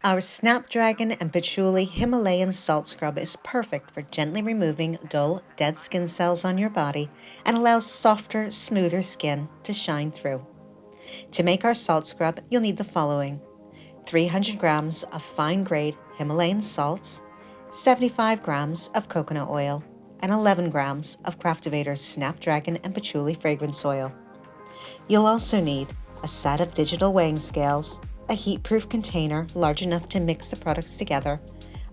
Our Snapdragon and Patchouli Himalayan Salt Scrub is perfect for gently removing dull, dead skin cells on your body and allows softer, smoother skin to shine through. To make our salt scrub, you'll need the following: 300 grams of fine-grade Himalayan salts, 75 grams of coconut oil, and 11 grams of Craftovator's Snapdragon and Patchouli fragrance oil. You'll also need a set of digital weighing scales, a heat-proof container large enough to mix the products together,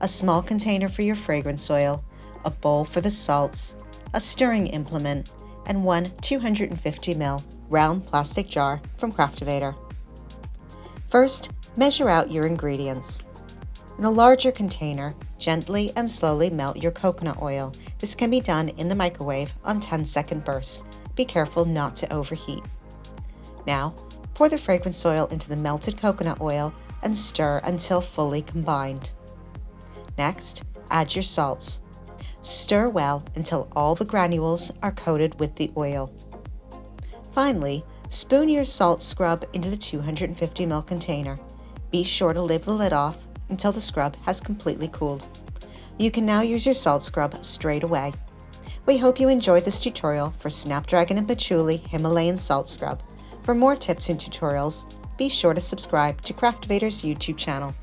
a small container for your fragrance oil, a bowl for the salts, a stirring implement, and one 250 ml round plastic jar from Craftovator. First, measure out your ingredients. In a larger container, gently and slowly melt your coconut oil. This can be done in the microwave on 10-second bursts. Be careful not to overheat. Now, pour the fragrance oil into the melted coconut oil and stir until fully combined. Next, add your salts. Stir well until all the granules are coated with the oil. Finally, spoon your salt scrub into the 250 ml container. Be sure to leave the lid off until the scrub has completely cooled. You can now use your salt scrub straight away. We hope you enjoyed this tutorial for Snapdragon and Patchouli Himalayan Salt Scrub. For more tips and tutorials, be sure to subscribe to Craftovator's YouTube channel.